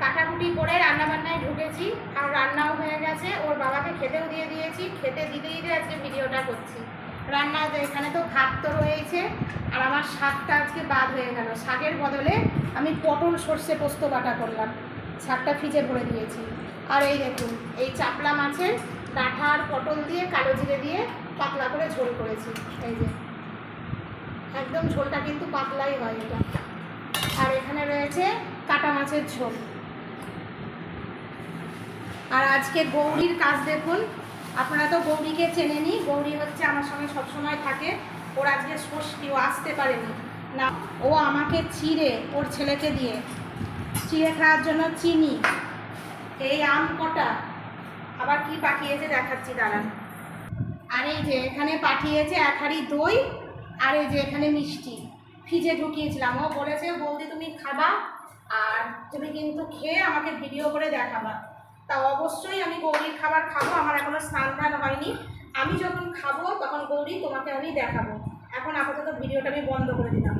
কাটাকুটি করে রান্নাবান্নায় ঢুকেছি, আর রান্নাও হয়ে গেছে, ওর বাবাকে খেতেও দিয়ে দিয়েছি। খেতে দিতে দিতে আজকে ভিডিওটা করছি। রান্না এখানে তো ভাত তো রয়েছে, আর আমার শাকটা আজকে বাদ হয়ে গেল। শাকের বদলে আমি পটল সর্ষে পোস্ত বাটা করলাম, শাকটা ফ্রিজে ভরে দিয়েছি। আর এই দেখুন, এই চাপলা মাছের ডাঁটা আর পটল দিয়ে কালো জিরে দিয়ে পাতলা করে ঝোল করেছি। এই যে একদম ঝোলটা কিন্তু পাতলাই হয় এটা। আর এখানে রয়েছে কাটা মাছের ঝোল। আর আজকে গৌরীর কাজ দেখুন, আপনারা তো গৌরীকে চেনেনি। গৌরী হচ্ছে আমার সঙ্গে সবসময় থাকে। ওর আজকে ষষ্ঠী, ও আসতে পারেনি না। ও আমাকে চিড়ে, ওর ছেলেকে দিয়ে চিড়ে খাওয়ার জন্য চিনি, এই আম কটা, আবার কি পাঠিয়েছে দেখাচ্ছি দাঁড়ান। আর এই যে এখানে পাঠিয়েছে 1 হাঁড়ি দই, আর এই যে এখানে মিষ্টি ফ্রিজে ঢুকিয়েছিলাম। ও বলেছে বৌদি তুমি খাবা, আর তুমি কিন্তু খেয়ে আমাকে ভিডিও করে দেখাবা। তা অবশ্যই আমি গৌরীর খাবার খাবো। আমার এখনো স্নান টান হয়নি। আমি যখন খাবো তখন গৌরী তোমাকে আমি দেখাবো। এখন আপাতত ভিডিওটা আমি বন্ধ করে দিলাম।